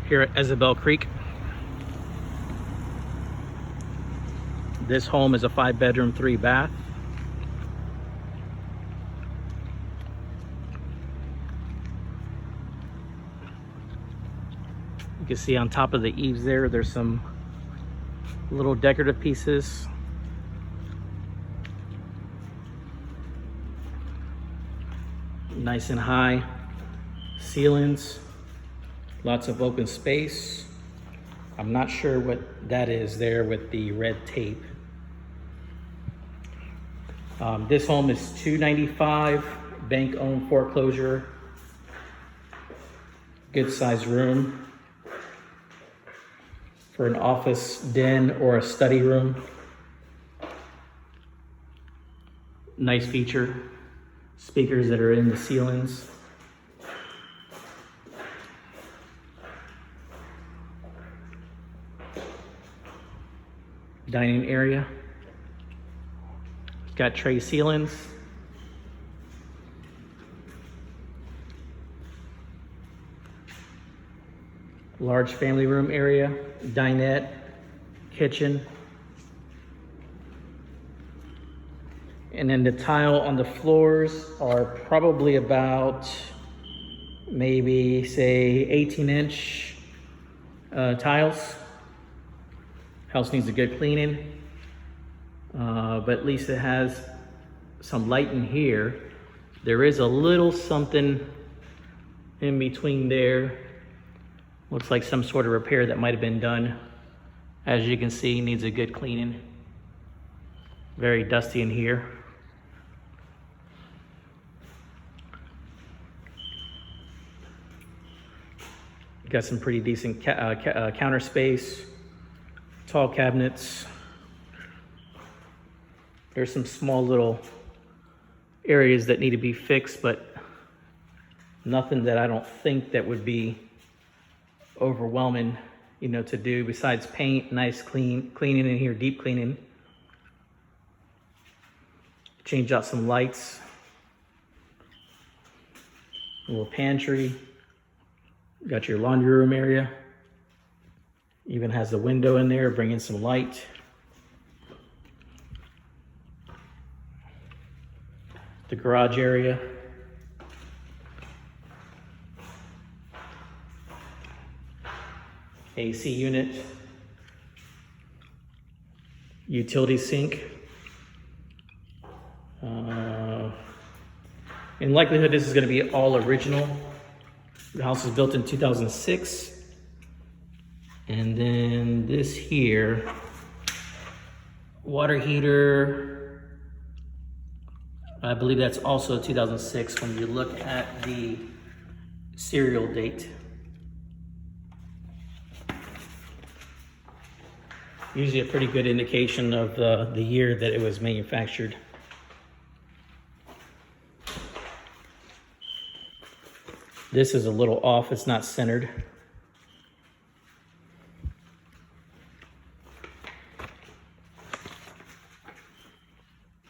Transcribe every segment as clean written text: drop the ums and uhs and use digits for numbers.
here at Asbel Creek. This home is a 5-bedroom, 3-bath. You can see on top of the eaves there's some little decorative pieces. Nice and high ceilings, lots of open space. I'm not sure what that is there with the red tape. This home is $295, bank owned foreclosure, good size room for an office den or a study room. Nice feature, speakers that are in the ceilings. Dining area. It's got tray ceilings. Large family room area, dinette, kitchen. And then the tile on the floors are probably about maybe say 18-inch tiles. House needs a good cleaning, but at least it has some light in here. There is a little something in between there. Looks like some sort of repair that might have been done. As you can see, needs a good cleaning. Very dusty in here. Got some pretty decent counter space. Tall cabinets. There's some small little areas that need to be fixed, but nothing that I don't think that would be overwhelming, to do besides paint, nice cleaning in here, deep cleaning. Change out some lights. A little pantry. Got your laundry room area. Even has a window in there, bringing some light. The garage area. AC unit. Utility sink. In likelihood, this is going to be all original. The house was built in 2006. And then this here, water heater, I believe that's also 2006 when you look at the serial date. Usually a pretty good indication of the year that it was manufactured. This is a little off, it's not centered.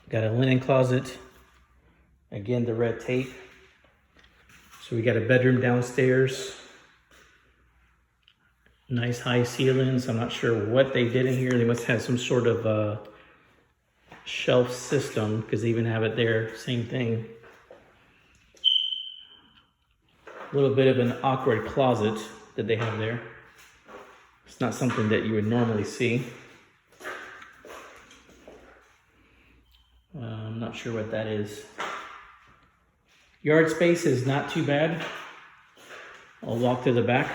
Got a linen closet. Again, the red tape. So we got a bedroom downstairs. Nice high ceilings. I'm not sure what they did in here. They must have some sort of shelf system because they even have it there. Same thing. A little bit of an awkward closet that they have there. It's not something that you would normally see. I'm not sure what that is. Yard space is not too bad. I'll walk to the back.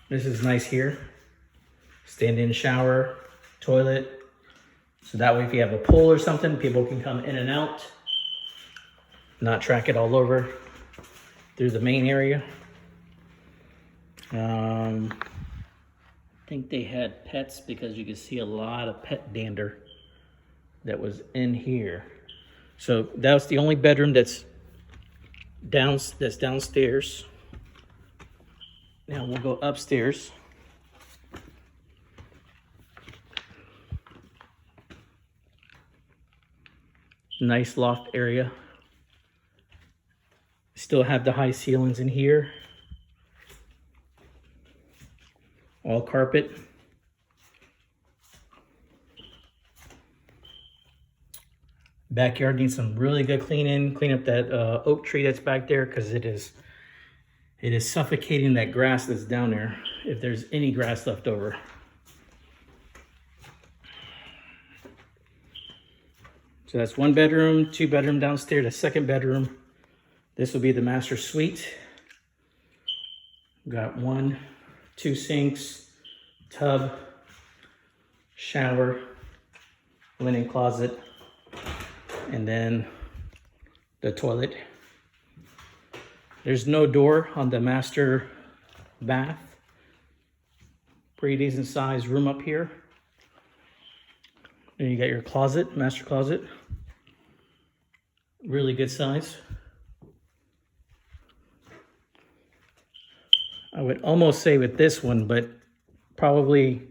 This is nice here. Stand-in shower, toilet. So that way if you have a pool or something, people can come in and out. Not track it all over through the main area. I think they had pets because you can see a lot of pet dander that was in here. So that was the only bedroom that's downstairs. Now we'll go upstairs. Nice loft area. Still have the high ceilings in here. all carpet. Backyard needs some really good cleaning. Clean up that oak tree that's back there, because it is suffocating that grass that's down there, if there's any grass left over. So that's 1 bedroom, 2 bedroom downstairs, a 2nd bedroom. This will be the master suite. Got 1, 2 sinks, tub, shower, linen closet, and then the toilet. There's no door on the master bath. Pretty decent sized room up here. Then you got your closet, master closet. Really good size. I would almost say with this one, but probably,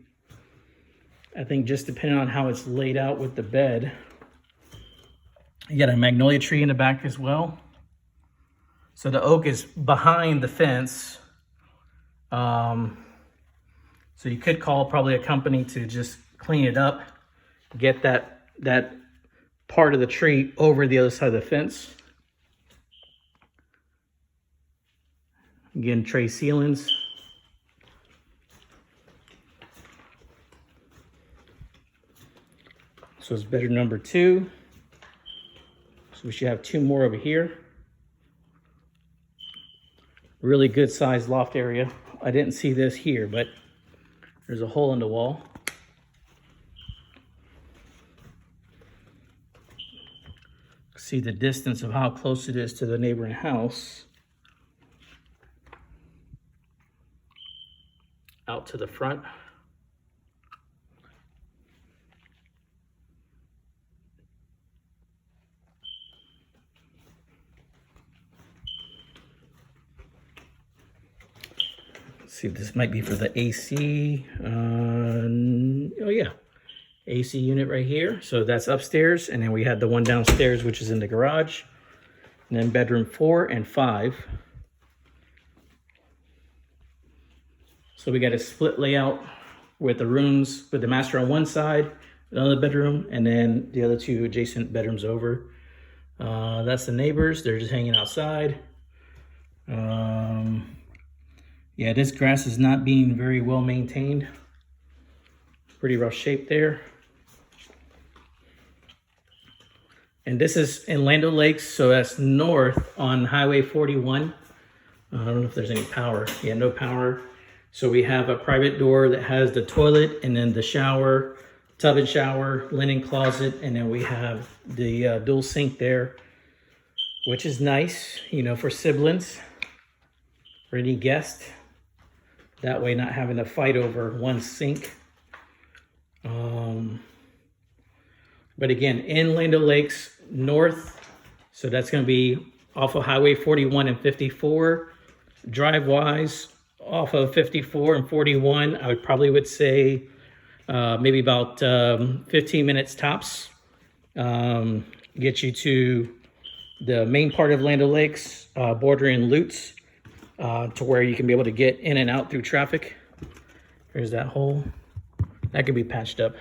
I think just depending on how it's laid out with the bed. You got a magnolia tree in the back as well. So the oak is behind the fence. So you could call probably a company to just clean it up, get that part of the tree over the other side of the fence. Again, tray ceilings. So it's bedroom number 2. So we should have 2 more over here. Really good sized loft area. I didn't see this here, but there's a hole in the wall. See the distance of how close it is to the neighboring house. Out to the front. Let's see if this might be for the AC. Oh yeah, AC unit right here. So that's upstairs, and then we had the one downstairs, which is in the garage. And then bedroom 4 and 5. So we got a split layout with the rooms, with the master on one side, another bedroom, and then the other 2 adjacent bedrooms over. That's the neighbors. They're just hanging outside. Yeah, this grass is not being very well maintained. Pretty rough shape there. And this is in Land O'Lakes, so that's north on Highway 41. I don't know if there's any power. Yeah, no power. So we have a private door that has the toilet, and then the shower, tub and shower, linen closet, and then we have the dual sink there, which is nice, you know, for siblings, for any guest. That way not having to fight over one sink. But again, in Land O'Lakes north, so that's going to be off of Highway 41 and 54. Drive-wise, off of 54 and 41, I would say maybe about 15 minutes tops. Get you to the main part of Land O'Lakes, bordering Lutz, to where you can be able to get in and out through traffic. There's that hole. That could be patched up.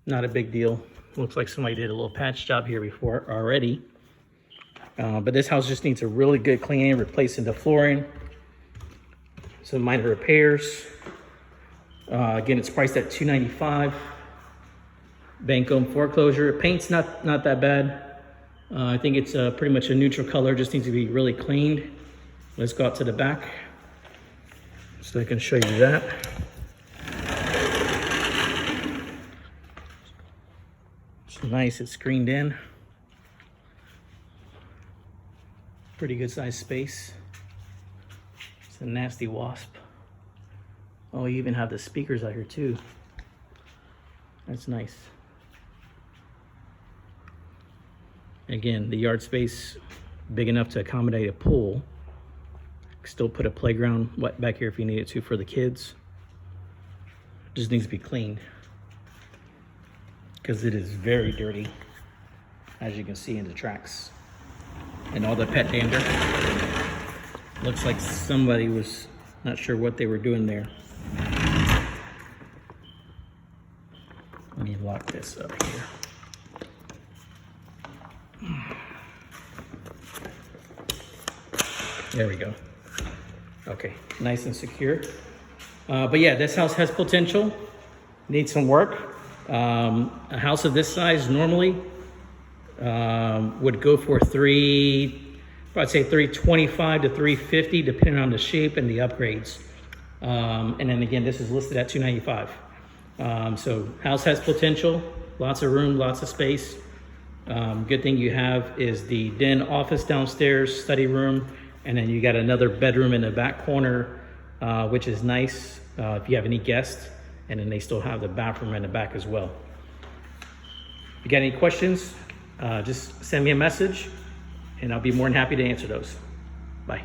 Not a big deal. Looks like somebody did a little patch job here before already. But this house just needs a really good cleaning, replacing the flooring. Some minor repairs. Again, it's priced at $295. Banked Owned Foreclosure. Paint's not that bad. I think it's pretty much a neutral color. Just needs to be really cleaned. Let's go out to the back so I can show you that. It's nice, it's screened in. Pretty good sized space. It's a nasty wasp. Oh, you even have the speakers out here too. That's nice. Again, the yard space big enough to accommodate a pool. Still put a playground back here if you need it to for the kids. Just needs to be cleaned because it is very dirty, as you can see in the tracks and all the pet dander. Looks like somebody was not sure what they were doing there. this up here. There we go. Okay, nice and secure. But yeah, this house has potential, needs some work. A house of this size normally would go for I'd say 325 to 350, depending on the shape and the upgrades. And then again, this is listed at 295. So house has potential, lots of room, lots of space. Good thing you have is the den office downstairs, study room, and then you got another bedroom in the back corner, which is nice if you have any guests. And then they still have the bathroom in the back as well. If you got any questions, just send me a message and I'll be more than happy to answer those. Bye.